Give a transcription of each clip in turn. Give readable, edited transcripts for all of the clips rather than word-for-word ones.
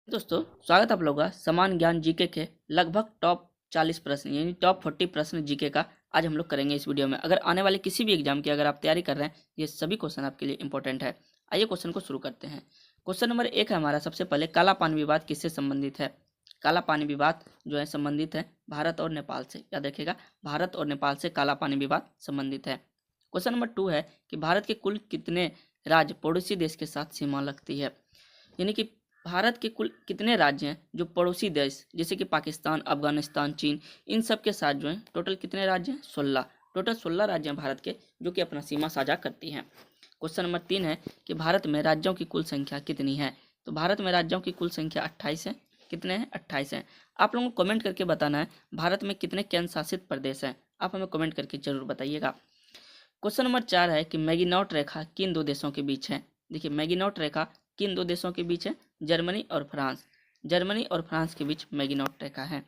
दोस्तों स्वागत है आप लोगों का समान ज्ञान जीके के लगभग टॉप 40 प्रश्न यानी टॉप 40 प्रश्न जीके का आज हम लोग करेंगे इस वीडियो में। अगर आने वाले किसी भी एग्जाम की अगर आप तैयारी कर रहे हैं, ये सभी क्वेश्चन आपके लिए इंपॉर्टेंट है। आइए क्वेश्चन को शुरू करते हैं। क्वेश्चन नंबर 1 है हमारा। सबसे पहले काला पानी विवाद किससे संबंधित है? काला पानी विवाद जो है संबंधित है भारत और नेपाल से। याद रखिएगा, भारत और नेपाल से काला पानी विवाद संबंधित है। क्वेश्चन नंबर 2 है कि भारत के कुल कितने राज्य पड़ोसी देश के साथ सीमा लगती है? यानी कि भारत के कुल कितने राज्य हैं जो पड़ोसी देश जैसे कि पाकिस्तान, अफगानिस्तान, चीन, इन सब के साथ जो हैं टोटल कितने राज्य हैं? 16। टोटल 16 राज्य हैं भारत के जो कि अपना सीमा साझा करती हैं। क्वेश्चन नंबर 3 है कि भारत में राज्यों की कुल संख्या कितनी है? तो भारत में राज्यों की कुल संख्या 28 है। कितने हैं? 28 हैं। आप लोगों को कमेंट करके बताना है भारत में कितने केंद्र शासित प्रदेश हैं। आप हमें कमेंट करके जरूर बताइएगा। क्वेश्चन नंबर 4 है कि मैगीनॉट रेखा किन दो देशों के बीच है? देखिए, मैगीनॉट रेखा किन दो देशों के बीच है? जर्मनी और फ्रांस। जर्मनी और फ्रांस के बीच मैगीनॉट रेखा है।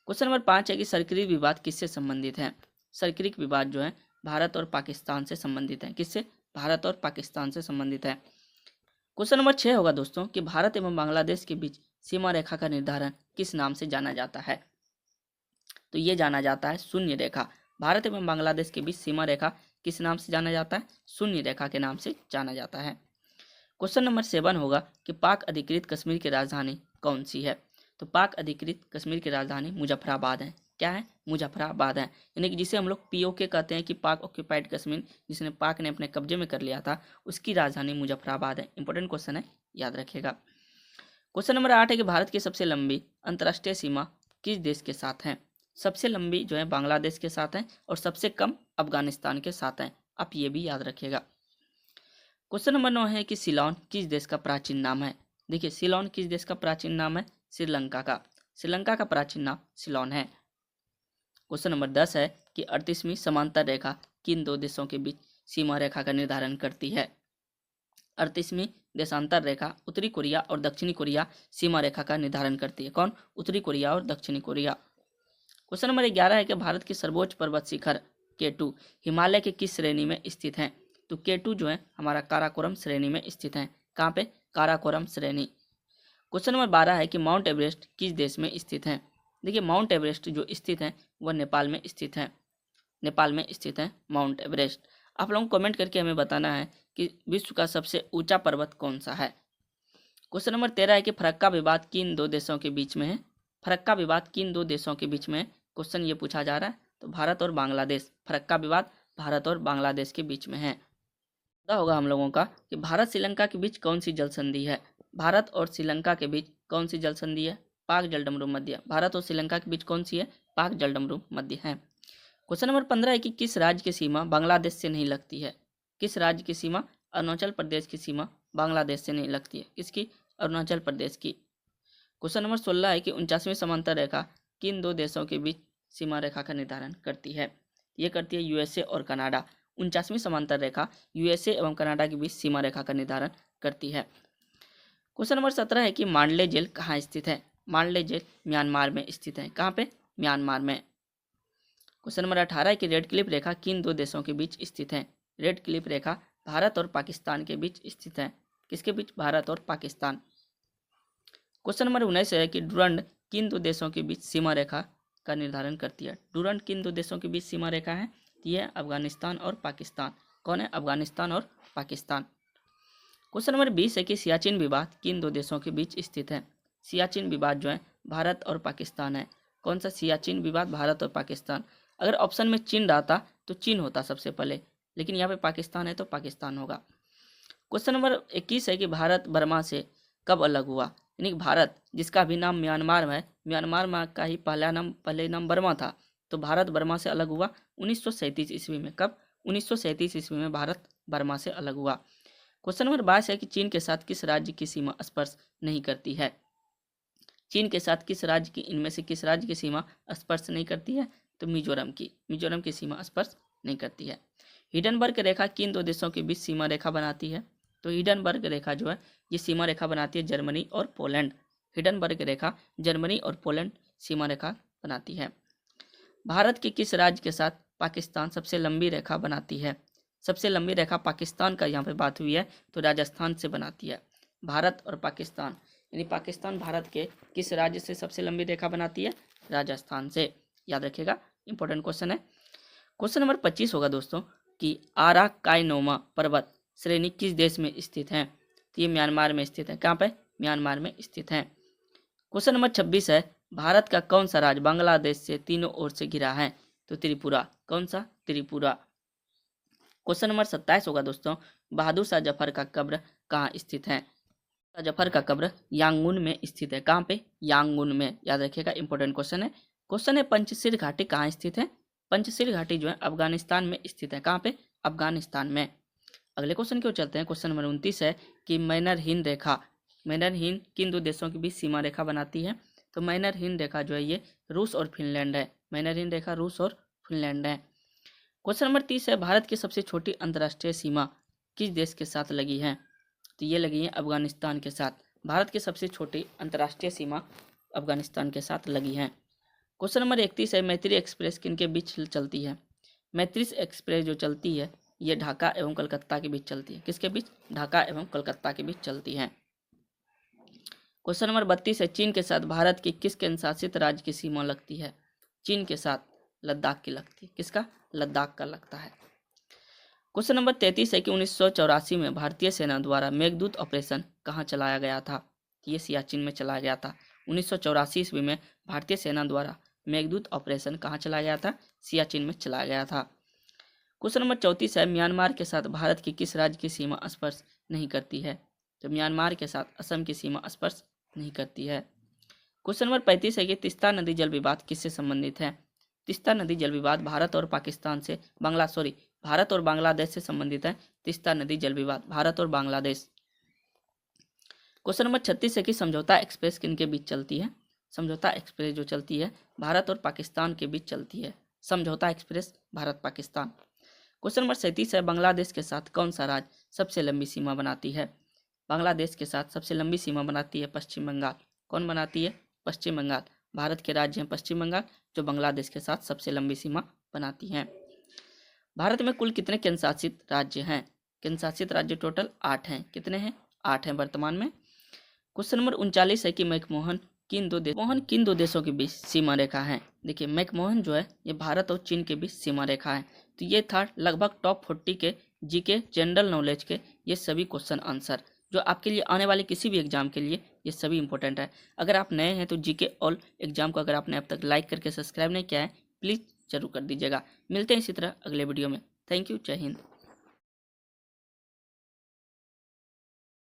क्वेश्चन नंबर 5 है कि सरक्रिक विवाद किससे संबंधित है? सरक्रिक विवाद जो है भारत और पाकिस्तान से संबंधित है। किससे? भारत और पाकिस्तान से संबंधित है। क्वेश्चन नंबर 6 होगा दोस्तों कि भारत एवं बांग्लादेश के बीच सीमा रेखा का निर्धारण किस नाम से जाना जाता है? तो ये जाना जाता है शून्य रेखा। भारत एवं बांग्लादेश के बीच सीमा रेखा किस नाम से जाना जाता है? शून्य रेखा के नाम से जाना जाता है। क्वेश्चन नंबर 7 होगा कि पाक अधिकृत कश्मीर की राजधानी कौन सी है? तो पाक अधिकृत कश्मीर की राजधानी मुजफ्फराबाद है। क्या है? मुजफ्फराबाद है। यानी कि जिसे हम लोग पीओके कहते हैं कि पाक ऑक्यूपाइड कश्मीर, जिसने पाक ने अपने कब्जे में कर लिया था, उसकी राजधानी मुजफ्फराबाद है। इंपॉर्टेंट क्वेश्चन है, याद रखिएगा। क्वेश्चन नंबर 8 है कि भारत की सबसे लंबी अंतर्राष्ट्रीय सीमा किस देश के साथ है? सबसे लंबी जो है बांग्लादेश के साथ है और सबसे कम अफगानिस्तान के साथ है। आप ये भी याद रखिएगा। क्वेश्चन नंबर 9 है कि सिलोन किस देश का प्राचीन नाम है? देखिए, सिलोन किस देश का प्राचीन नाम है? श्रीलंका का। श्रीलंका का प्राचीन नाम सिलोन है। क्वेश्चन नंबर 10 है कि 38वीं समांतर रेखा किन दो देशों के बीच सीमा रेखा का निर्धारण करती है? 38वीं देशांतर रेखा उत्तरी कोरिया और दक्षिणी कोरिया सीमा रेखा का निर्धारण करती है। कौन? उत्तरी कोरिया और दक्षिणी कोरिया। क्वेश्चन नंबर 11 है कि भारत की सर्वोच्च पर्वत शिखर K2 हिमालय के किस श्रेणी में स्थित है? तो K2 जो है हमारा काराकोरम श्रेणी में स्थित है। कहाँ पे? काराकोरम श्रेणी। क्वेश्चन नंबर 12 है कि माउंट एवरेस्ट किस देश में स्थित है? देखिए, माउंट एवरेस्ट जो स्थित है वह नेपाल में स्थित है। नेपाल में स्थित है माउंट एवरेस्ट। आप लोगों को कमेंट करके हमें बताना है कि विश्व का सबसे ऊंचा पर्वत कौन सा है। क्वेश्चन नंबर 13 है कि फरक्का विवाद किन दो देशों के बीच में है? फरक्का विवाद किन दो देशों के बीच में है? क्वेश्चन ये पूछा जा रहा है। तो भारत और बांग्लादेश। फरक्का विवाद भारत और बांग्लादेश के बीच में है। पता होगा हम लोगों का कि भारत श्रीलंका के बीच कौन सी जल संधि है? भारत और श्रीलंका के बीच कौन सी जल संधि है? पाक जलडमरू मध्य। भारत और श्रीलंका के बीच कौन सी है? पाक जलडमरू मध्य है। क्वेश्चन नंबर 15 है कि किस राज्य की सीमा बांग्लादेश से नहीं लगती है? किस राज्य की सीमा? अरुणाचल प्रदेश की सीमा बांग्लादेश से नहीं लगती है। किसकी? अरुणाचल प्रदेश की। क्वेश्चन नंबर 16 है कि 49वीं समांतर रेखा किन दो देशों के बीच सीमा रेखा का निर्धारण करती है? ये करती है यूएसए और कनाडा। 49वीं समांतर रेखा यूएसए एवं कनाडा के बीच सीमा रेखा का निर्धारण करती है। क्वेश्चन नंबर 17 है कि मांडले जेल कहाँ स्थित है? मांडले जेल म्यांमार में स्थित है। कहाँ पे? म्यांमार में। क्वेश्चन नंबर 18 है कि रेड क्लिफ रेखा किन दो देशों के बीच स्थित है? रेड क्लिफ रेखा भारत और पाकिस्तान के बीच स्थित है। किसके बीच? भारत और पाकिस्तान। क्वेश्चन नंबर 19 है कि डुरंड किन दो देशों के बीच सीमा रेखा का निर्धारण करती है? डुरंड किन दो देशों के बीच सीमा रेखा है? यह है अफगानिस्तान और पाकिस्तान। कौन है? अफगानिस्तान और पाकिस्तान। क्वेश्चन नंबर 20 है कि सियाचिन विवाद किन दो देशों के बीच स्थित है? सियाचिन विवाद जो है भारत और पाकिस्तान है। कौन सा? सियाचिन विवाद भारत और पाकिस्तान। अगर ऑप्शन में चीन रहता तो चीन होता सबसे पहले, लेकिन यहाँ पे पाकिस्तान है तो पाकिस्तान होगा। क्वेश्चन नंबर 21 है कि भारत बर्मा से कब अलग हुआ? यानी भारत जिसका अभी नाम म्यांमार है, म्यांमार में का ही पहले नाम बर्मा था, तो भारत बर्मा से अलग हुआ 1937 ईस्वी में। कब? 1937 ईस्वी में भारत बर्मा से अलग हुआ। क्वेश्चन नंबर 22 है कि चीन के साथ किस राज्य की सीमा स्पर्श नहीं करती है? चीन के साथ किस राज्य की, इनमें से किस राज्य की सीमा स्पर्श नहीं करती है? तो मिजोरम की सीमा स्पर्श नहीं करती है। हिडनबर्ग रेखा किन दो देशों के बीच सीमा रेखा बनाती है? तो हिडनबर्ग रेखा जो है ये सीमा रेखा बनाती है जर्मनी और पोलैंड। हिडनबर्ग रेखा जर्मनी और पोलैंड सीमा रेखा बनाती है। भारत के किस राज्य के साथ पाकिस्तान सबसे लंबी रेखा बनाती है? सबसे लंबी रेखा पाकिस्तान का यहाँ पे बात हुई है तो राजस्थान से बनाती है। भारत और पाकिस्तान यानी पाकिस्तान भारत के किस राज्य से सबसे लंबी रेखा बनाती है? राजस्थान से। याद रखिएगा, इंपॉर्टेंट क्वेश्चन है। क्वेश्चन नंबर 25 होगा दोस्तों कि आराकानोमा पर्वत श्रेणी किस देश में स्थित है? तो ये म्यांमार में स्थित है। कहाँ पे? म्यांमार में स्थित है। क्वेश्चन नंबर 26 है, भारत का कौन सा राज्य बांग्लादेश से तीनों ओर से घिरा है? तो त्रिपुरा। कौन सा? त्रिपुरा। क्वेश्चन नंबर 27 होगा दोस्तों, बहादुर शाह जफर का कब्र कहाँ स्थित है? शाह जफर का कब्र यांगून में स्थित है। कहाँ पे? यांगून में। याद रखिएगा, इंपॉर्टेंट क्वेश्चन है। क्वेश्चन है, पंचशील घाटी कहाँ स्थित है? पंचशील घाटी जो है अफगानिस्तान में स्थित है। कहाँ पे? अफगानिस्तान में। अगले क्वेश्चन की ओर चलते हैं। क्वेश्चन नंबर 29 है कि मैनर हिंद रेखा, मैनर हिंद किन दो देशों के बीच सीमा रेखा बनाती है? तो मैनर हिंद रेखा जो है ये रूस और फिनलैंड है। मैनर हिंद रेखा रूस और फिनलैंड है। क्वेश्चन नंबर 30 है, भारत की सबसे छोटी अंतर्राष्ट्रीय सीमा किस देश के साथ लगी है? तो ये लगी है अफगानिस्तान के साथ। भारत की सबसे छोटी अंतर्राष्ट्रीय सीमा अफगानिस्तान के साथ लगी है। क्वेश्चन नंबर 31 है, मैत्री एक्सप्रेस किनके बीच चलती है? मैत्री एक्सप्रेस जो चलती है ये ढाका एवं कलकत्ता के बीच चलती है। किसके बीच? ढाका एवं कलकत्ता के बीच चलती है। क्वेश्चन नंबर 32 है, चीन के साथ भारत की किस केंद्र शासित राज्य की सीमा लगती है? चीन के साथ लद्दाख की लगती है। किसका? लद्दाख का लगता है। क्वेश्चन नंबर 33 है कि 1984 में भारतीय सेना द्वारा मेघदूत ऑपरेशन कहाँ चलाया गया था? ये सियाचिन में चलाया गया था। 1984 ईस्वी में भारतीय सेना द्वारा मेघदूत ऑपरेशन कहाँ चलाया गया था? सियाचिन में चलाया गया था। क्वेश्चन नंबर 34 है, म्यांमार के साथ भारत की किस राज्य की सीमा स्पर्श नहीं करती है? तो म्यांमार के साथ असम की सीमा स्पर्श नहीं करती है। क्वेश्चन नंबर 35 है कि तीस्ता नदी जल विवाद किससे संबंधित है? तीस्ता नदी जल विवाद भारत और बांग्लादेश से संबंधित है। तीस्ता नदी जल विवाद भारत और बांग्लादेश। क्वेश्चन नंबर 36 है कि समझौता एक्सप्रेस किनके बीच चलती है? समझौता एक्सप्रेस जो चलती है भारत और पाकिस्तान के बीच चलती है। समझौता express Bharat Pakistan. Question number 37 है, बांग्लादेश के साथ कौन सा राज्य सबसे लंबी सीमा बनाती है? बांग्लादेश के साथ सबसे लंबी सीमा बनाती है पश्चिम बंगाल। कौन बनाती है? पश्चिम बंगाल। भारत के राज्य हैं पश्चिम बंगाल जो बांग्लादेश के साथ सबसे लंबी सीमा बनाती हैं। भारत में कुल कितने केंद्र शासित राज्य हैं? केंद्र शासित राज्य टोटल 8 हैं। कितने हैं? 8 हैं वर्तमान में। क्वेश्चन नंबर 39 है कि मैकमोहन किन दो देशों के बीच सीमा रेखा है? देखिए, मैकमोहन जो है ये भारत और चीन के बीच सीमा रेखा है। तो ये था लगभग टॉप 40 के जीके जनरल नॉलेज के ये सभी क्वेश्चन आंसर जो आपके लिए आने वाले किसी भी एग्जाम के लिए ये सभी इंपॉर्टेंट है। अगर आप नए हैं तो जीके ऑल एग्जाम को अगर आपने अब तक लाइक करके सब्सक्राइब नहीं किया है, प्लीज़ जरूर कर दीजिएगा। मिलते हैं इसी तरह अगले वीडियो में। Thank you. जय हिंद।